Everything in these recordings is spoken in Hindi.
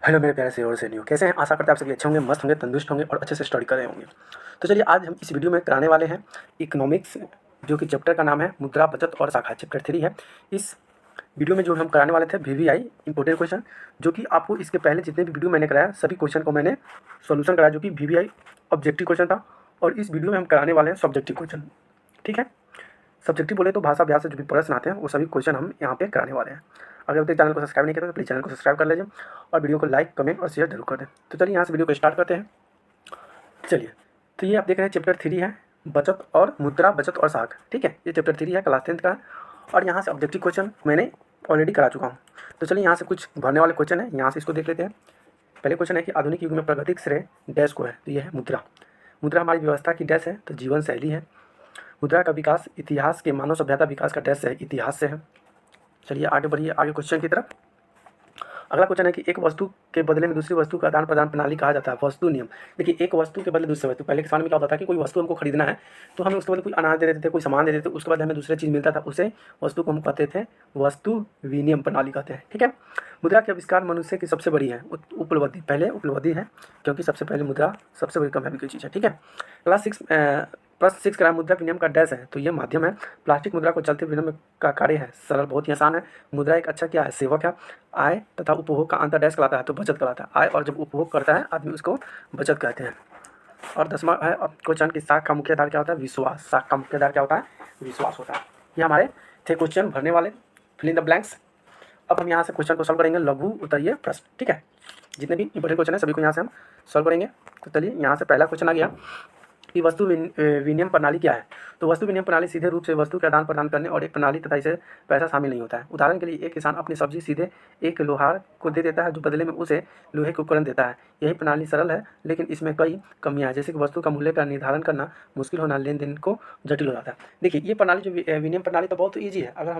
हेलो मेरे प्यारे से और सैनियों, कैसे हैं? आशा करते हैं आप सभी अच्छे होंगे, मस्त होंगे, तंदुरुस्त होंगे और अच्छे से स्टडी कर रहे होंगे। तो चलिए आज हम इस वीडियो में कराने वाले हैं इकोनॉमिक्स, जो कि चैप्टर का नाम है मुद्रा, बचत और शाखा, चैप्टर 3 है। इस वीडियो में जो हम कराने वाले थे वीवीआई इंपॉर्टेंट क्वेश्चन, जो कि आपको इसके पहले जितने भी वीडियो मैंने कराया सभी क्वेश्चन को मैंने सोल्यूशन कराया, जो कि वीवीआई ऑब्जेक्टिव क्वेश्चन था। और इस वीडियो में हम कराने वाले हैं सब्जेक्टिव क्वेश्चन। ठीक है, सब्जेक्टिव बोले तो भाषा अभ्यास से जो भी प्रश्न आते हैं वो सभी क्वेश्चन हम यहाँ पे कराने वाले हैं। अगर अभी तक चैनल को सब्सक्राइब नहीं किया तो प्लीज़ चैनल को सब्सक्राइब कर लीजिए और वीडियो को लाइक, कमेंट और शेयर जरूर कर दें। तो चलिए यहाँ से वीडियो को स्टार्ट करते हैं। चलिए, तो ये आप देख रहे हैं चैप्टर 3 है, बचत और मुद्रा, बचत और साख। ठीक है, ये चैप्टर 3 है, क्लास 10th का है। और यहाँ से ऑब्जेक्टिव क्वेश्चन मैंने ऑलरेडी करा चुका हूँ। तो चलिए यहाँ से कुछ भरने वाले क्वेश्चन है, यहाँ से इसको देख लेते हैं। पहले क्वेश्चन है कि आधुनिक युग में प्राकृतिक श्रेय डैश को है, तो ये है मुद्रा। मुद्रा हमारी व्यवस्था की डैश है, तो जीवन शैली है। मुद्रा का विकास इतिहास के मानव सभ्यता विकास का डैश है, इतिहास से है। चलिए आगे बढ़िए, आगे क्वेश्चन की तरफ। अगला क्वेश्चन है कि एक वस्तु के बदले में दूसरी वस्तु का आदान प्रदान प्रणाली कहा जाता है, वस्तु नियम। देखिए, एक वस्तु के बदले दूसरी वस्तु, पहले के समय में क्या होता था कि कोई वस्तु हमको खरीदना है तो हमें उसके बदले कोई अनाज दे देते थे, कोई सामान दे देते थे, उसके बाद हमें दूसरी चीज़ मिलता था, उसे वस्तु को हम कहते थे वस्तु विनिमय प्रणाली कहते हैं। ठीक है, मुद्रा के आविष्कार मनुष्य की सबसे बड़ी है उपलब्धि, पहले उपलब्धि है, क्योंकि सबसे पहले मुद्रा सबसे बड़ी कामयाबी की चीज़ है। ठीक है, क्लास 6 प्रश्न 6 करा, मुद्रा विनिमय का डैश है, तो ये माध्यम है। प्लास्टिक मुद्रा को चलते विनिमय का कार्य है, सरल, बहुत ही आसान है। मुद्रा एक अच्छा क्या है, सेवक है। आय तथा उपभोग का अंतर डैश कहलाता है, तो बचत कहलाता है। आय और जब उपभोग करता है आदमी, उसको बचत कहते हैं। और 10वां है क्वेश्चन की साख का मुख्य आधार क्या होता है, विश्वास। साख का मुख्य आधार क्या होता है, विश्वास होता है। ये हमारे थे क्वेश्चन भरने वाले, फिल इन द ब्लैंक्स। अब हम यहाँ से क्वेश्चन को सॉल्व करेंगे, लघु उत्तरीय प्रश्न। ठीक है, जितने भी इंपॉर्टेंट क्वेश्चन है सभी को यहाँ से हम सॉल्व करेंगे। तो चलिए यहाँ से पहला क्वेश्चन आ गया कि वस्तु विनिमय प्रणाली क्या है। तो वस्तु विनिमय प्रणाली सीधे रूप से वस्तु के आदान प्रदान करने और एक प्रणाली तथा इसे पैसा शामिल नहीं होता है। उदाहरण के लिए, एक किसान अपनी सब्जी सीधे एक लोहार को दे देता है, जो बदले में उसे लोहे के उपकरण देता है। यही प्रणाली सरल है, लेकिन इसमें कई कमियां हैं, जैसे कि वस्तु का मूल्य का निर्धारण करना मुश्किल होना, लेन देन को जटिल हो जाता है। देखिए, ये प्रणाली जो विनिमय प्रणाली तो बहुत ईजी है। अगर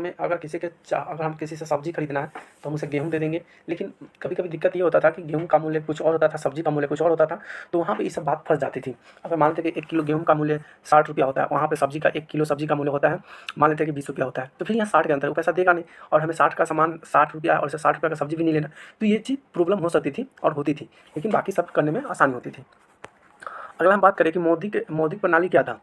हम किसी से सब्जी खरीदना है तो हम उसे गेहूँ दे देंगे, लेकिन कभी कभी दिक्कत ये होता था कि गेहूँ का मूल्य कुछ और होता था, सब्जी का मूल्य कुछ और होता था, तो वहाँ पर ये सब बात फंस जाती थी। अगर मान लेते कि 1 किलो गेहूँ का मूल्य 60 रुपया होता है, वहाँ पे सब्जी का 1 किलो सब्जी का मूल्य होता है, मान लेते हैं कि 20 रुपया होता है, तो फिर यहाँ 60 के अंदर वो पैसा देगा नहीं, और हमें 60 का सामान 60 रुपया और 60 रुपया का सब्जी भी नहीं लेना। तो ये चीज़ प्रॉब्लम हो सकती थी और होती थी, लेकिन बाकी सब करने में आसानी होती थी। अगला हम बात करें कि मौद्रिक प्रणाली क्या था।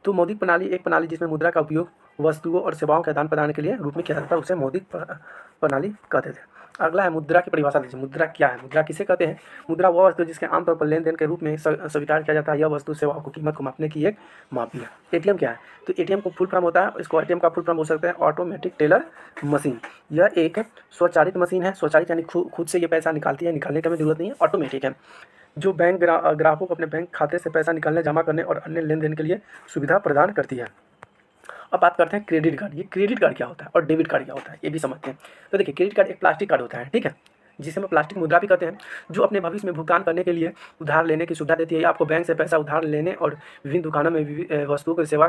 तो मौद्रिक प्रणाली एक प्रणाली जिसमें मुद्रा का उपयोग वस्तुओं और सेवाओं के आदान प्रदान के लिए रूप में किया जाता है, उसे मौद्रिक प्रणाली कहते थे। अगला है मुद्रा की परिभाषा दीजिए। मुद्रा क्या है, मुद्रा किसे कहते हैं? मुद्रा वह वस्तु जिसके आमतौर पर लेन देन के रूप में स्वीकार किया जाता है। यह वस्तु सेवाओं को कीमत को मापने की एक मापी है। एटीएम क्या है? तो एटीएम को फुल फॉर्म होता है, इसको एटीएम का फुल फॉर्म बोल सकते हैं ऑटोमेटिक टेलर मशीन। यह एक स्वचालित मशीन है। स्वचालित यानी खुद से ये पैसा निकालती है, निकालने की हमें जरूरत नहीं है, ऑटोमेटिक है, जो बैंक ग्राहकों को अपने बैंक खाते से पैसा निकालने, जमा करने और अन्य लेन देन के लिए सुविधा प्रदान करती है। अब बात करते हैं क्रेडिट कार्ड। ये क्रेडिट कार्ड क्या होता है और डेबिट कार्ड क्या होता है, ये भी समझते हैं। तो देखिए, क्रेडिट कार्ड एक प्लास्टिक कार्ड होता है, ठीक है, जिसे हम प्लास्टिक मुद्रा भी कहते हैं, जो अपने भविष्य में भुगतान करने के लिए उधार लेने की सुविधा देती है। आपको बैंक से पैसा उधार लेने और विभिन्न दुकानों में वस्तुओं की सेवा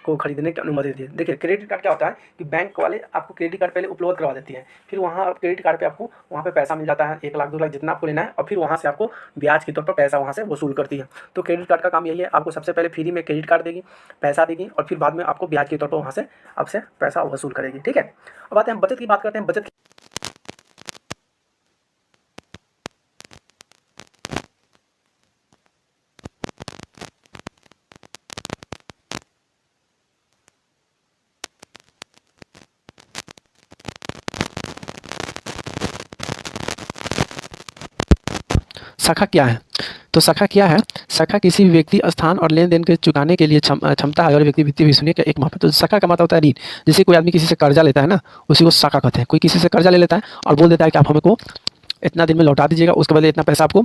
को खरीदने की अनुमति देती है। देखिए, क्रेडिट कार्ड क्या होता है कि बैंक वाले आपको क्रेडिट कार्ड पहले उपलब्ध करवा देती है, फिर वहाँ क्रेडिट कार्ड पे आपको वहाँ पे पैसा मिल जाता है, 1 लाख 2 लाख जितना आपको लेना है, और फिर वहाँ से आपको ब्याज के तौर पर पैसा वहाँ से वसूल करती है। तो क्रेडिट कार्ड का काम यही है, आपको सबसे पहले फ्री में क्रेडिट कार्ड देगी, पैसा देगी, और फिर बाद में आपको ब्याज के तौर पर वहाँ से आपसे पैसा वसूल करेगी। ठीक है, अब आते हैं बचत की बात करते हैं। बचत शाखा क्या है? तो शाखा क्या है? शाखा किसी भी व्यक्ति, स्थान और लेन देन के चुकाने के लिए क्षमता है और व्यक्ति वित्तीय विश्वसनीय का एक माप है। तो शाखा का मतलब होता है ऋण। जैसे कोई आदमी किसी से कर्जा लेता है ना, उसी को शाखा कहते हैं। कोई किसी से कर्जा ले लेता है और बोल देता है कि आप हमको इतना दिन में लौटा दीजिएगा, उसके बदले इतना पैसा आपको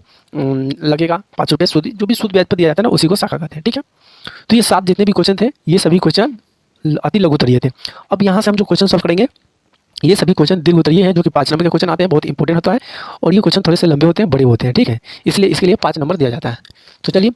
लगेगा, 5 रुपये सूद, जो भी सूद ब्याज पर दिया जाता है ना, उसी को शाखा कहते हैं। ठीक है, तो ये 7 जितने भी क्वेश्चन थे, ये सभी क्वेश्चन अति लघु उत्तरीय थे। अब यहाँ से हम जो क्वेश्चन सॉल्व करेंगे, ये सभी क्वेश्चन दीर्घ उत्तरीय हैं, जो कि 5 नंबर के क्वेश्चन आते हैं, बहुत इंपॉर्टेंट होता है। और ये क्वेश्चन थोड़े से लंबे होते हैं, बड़े होते हैं, ठीक है, इसलिए इसके लिए 5 नंबर दिया जाता है। तो चलिए,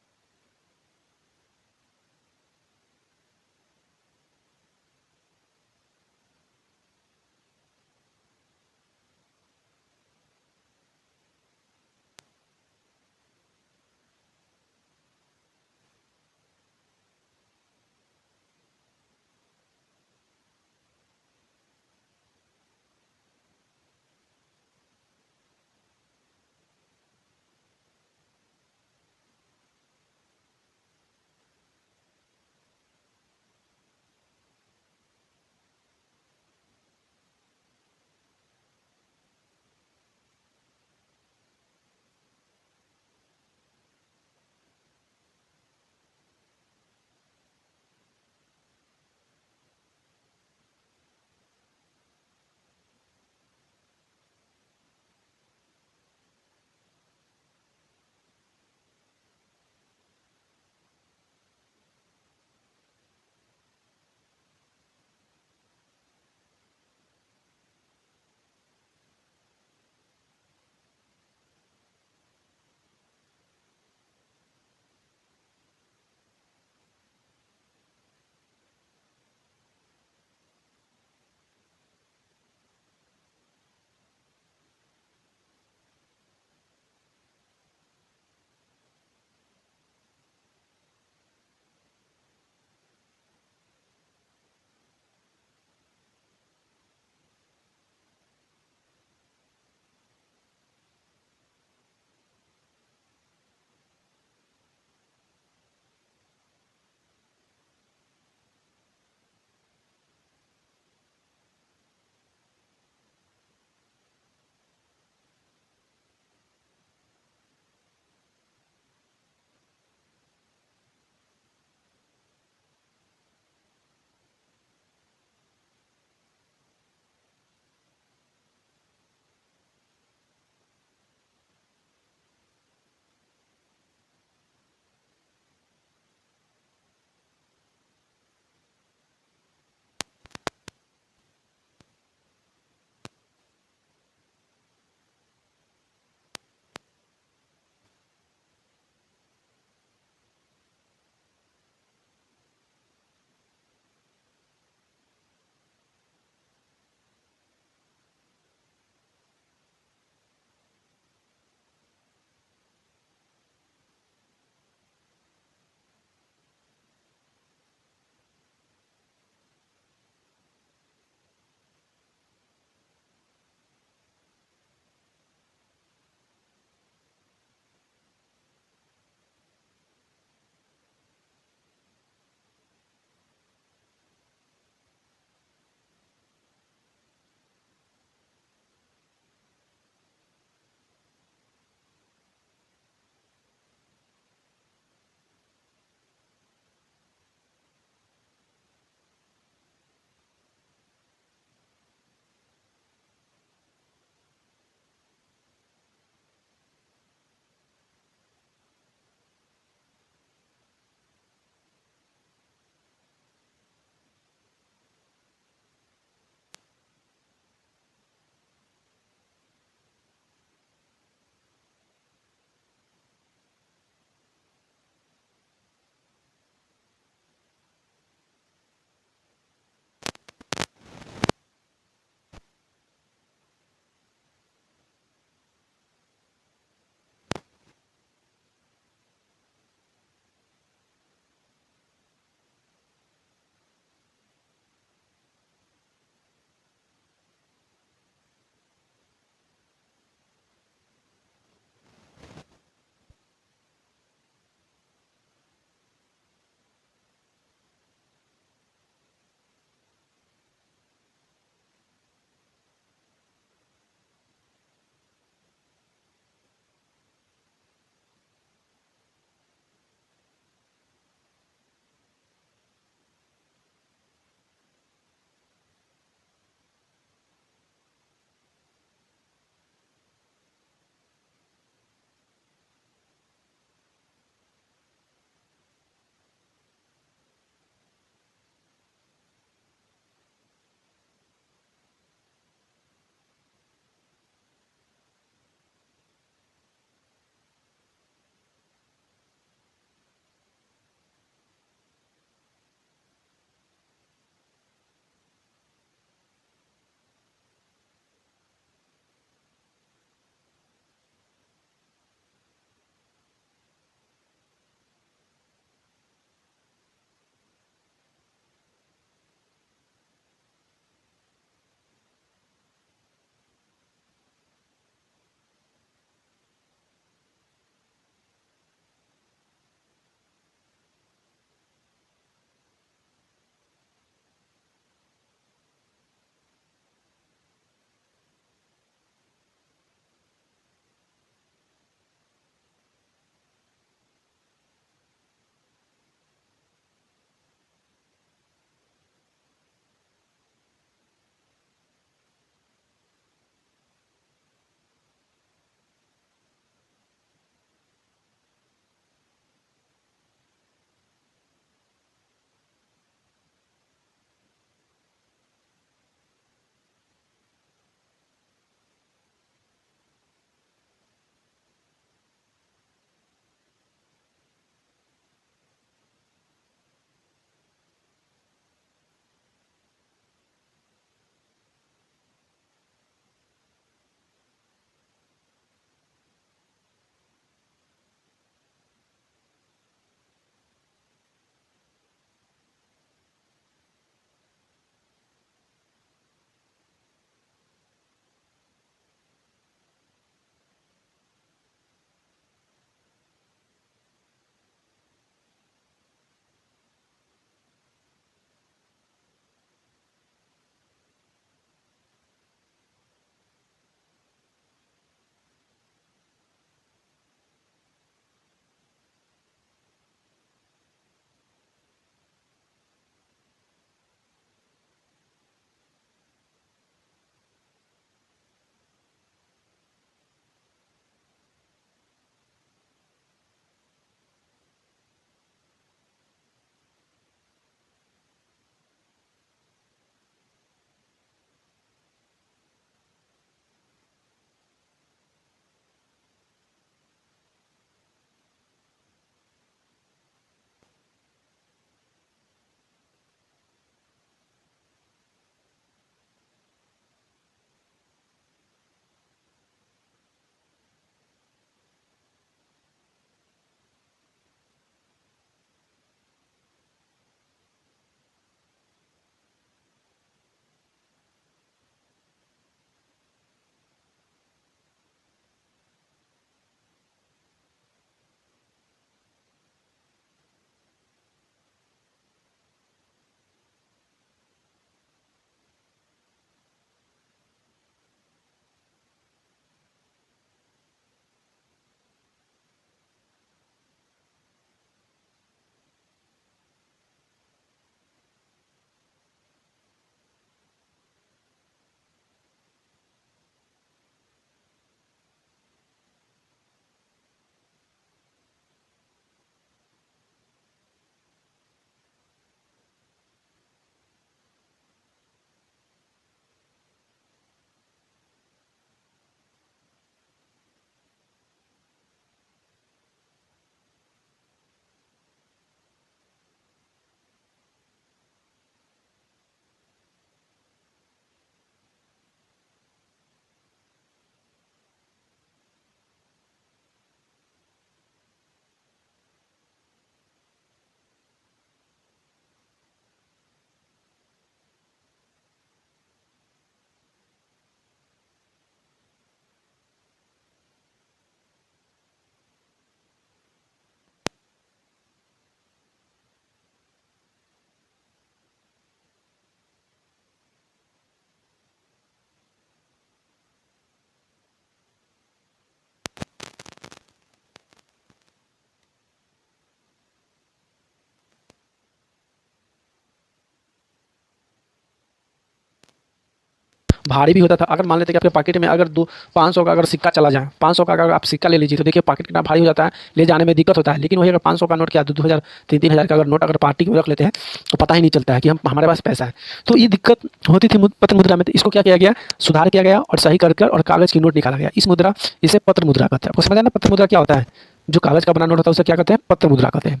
भारी भी होता था। अगर मान लेते कि आपके पॉकेट में अगर 500 का अगर सिक्का चला जाए, 500 का अगर आप सिक्का ले लीजिए तो देखिए पॉकेट कितना भारी हो जाता है, ले जाने में दिक्कत होता है। लेकिन वही अगर 500 का नोट क्या 2-2 हज़ार 3-3 हज़ार का अगर नोट अगर पार्टी में रख लेते हैं तो पता ही नहीं चलता है कि हम हमारे पास पैसा है। तो ये दिक्कत होती थी पत्र मुद्रा में। तो इसको क्या किया गया, सुधार किया गया और सही कर और कागज़ की नोट निकाला गया। इस मुद्रा इसे पत्र मुद्रा कहते हैं। आपको समझ आया ना पत्र मुद्रा क्या होता है? जो कागज़ का बना नोट होता है उसे क्या कहते हैं, पत्र मुद्रा कहते हैं।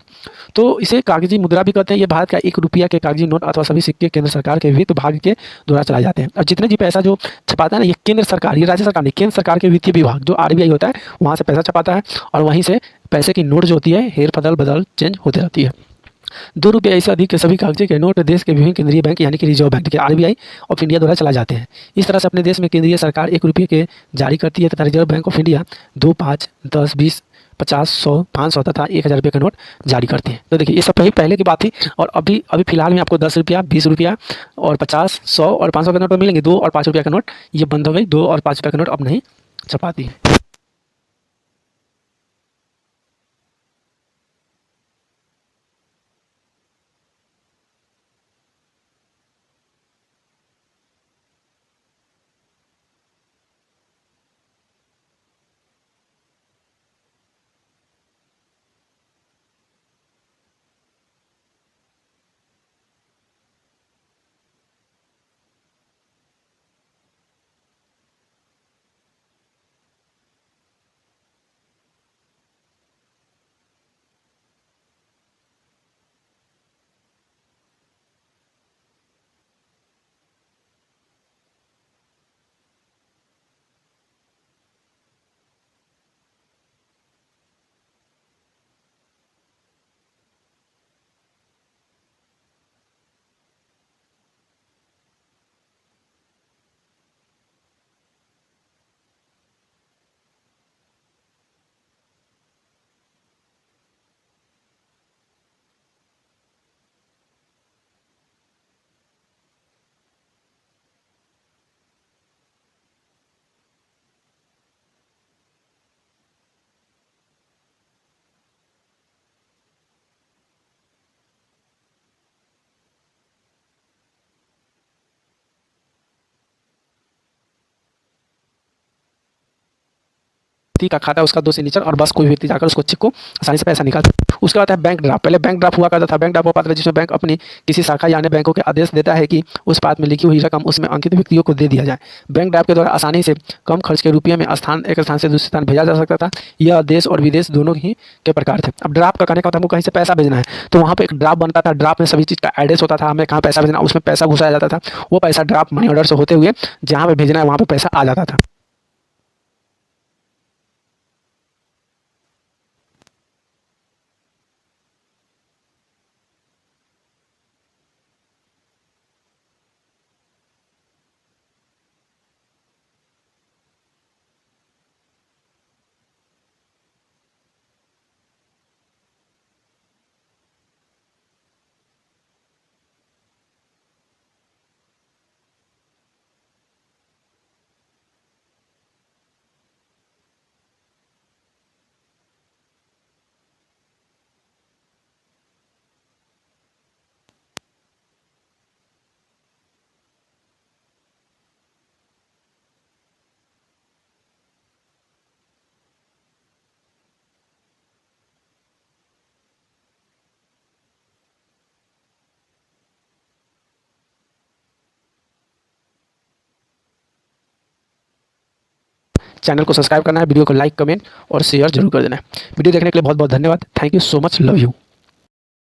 तो इसे कागजी मुद्रा भी कहते हैं। ये भारत का 1 रुपया के कागजी नोट अथवा सभी सिक्के केंद्र सरकार के वित्त विभाग के द्वारा चलाए जाते हैं। और जितने भी पैसा जो छपाता है ना, ये केंद्र सरकार, ये राज्य सरकार नहीं, केंद्र सरकार के वित्तीय विभाग जो आरबीआई होता है वहाँ से पैसा छपाता है और वहीं से पैसे की नोट जो होती है हेर बदल चेंज होती रहती है। 2 रुपये से अधिक के सभी कागजी के नोट देश के विभिन्न केंद्रीय बैंक यानी कि रिजर्व बैंक के आरबीआई ऑफ इंडिया द्वारा चलाए जाते हैं। इस तरह से अपने देश में केंद्रीय सरकार 1 रुपये के जारी करती है तथा रिजर्व बैंक ऑफ इंडिया 2, 5, 10, 20, 50, 100, 500 तथा 1000 रुपये का नोट जारी करते हैं। तो देखिए ये सब पहले की बात थी। और अभी अभी फिलहाल में आपको 10 रुपया, 20 रुपया और 50, 100 और 500 के नोट तो मिलेंगे। 2 और 5 रुपया का नोट ये बंद हो गई। 2 और 5 रुपया का नोट अब नहीं छपाती है। व्यक्ति का खाता है उसका 2 सिग्नेचर और बस कोई व्यक्ति जाकर उसको चेक को आसानी से पैसा निकाल सकता है। उसके बाद है बैंक ड्राफ्ट। पहले बैंक ड्राफ्ट हुआ करता था। बैंक ड्राफ्ट वो पात्र है जिसमें बैंक अपनी किसी शाखा या अन्य बैंकों के आदेश देता है कि उस पात्र में लिखी हुई रकम उसमें अंकित व्यक्तियों को दे दिया जाए। बैंक ड्राफ्ट के द्वारा आसानी से कम खर्च के रुपये में एक स्थान से दूसरे स्थान भेजा जा सकता था। यह देश और विदेश दोनों ही के प्रकार थे। अब ड्राफ्ट का कहने का मतलब हमको कहीं से पैसा भेजना है तो वहाँ पे एक ड्राफ्ट बनता था। ड्राफ्ट में सभी चीज़ का एड्रेस होता था, हमें कहाँ पैसा भेजना, उसमें पैसा घुसाया जाता था। वो पैसा ड्राफ्ट मनी ऑर्डर से होते हुए जहाँ पे भेजना है वहाँ पे पैसा आ जाता था। चैनल को सब्सक्राइब करना है, वीडियो को लाइक, कमेंट और शेयर जरूर कर देना है। वीडियो देखने के लिए बहुत बहुत धन्यवाद। Thank you so much, love you.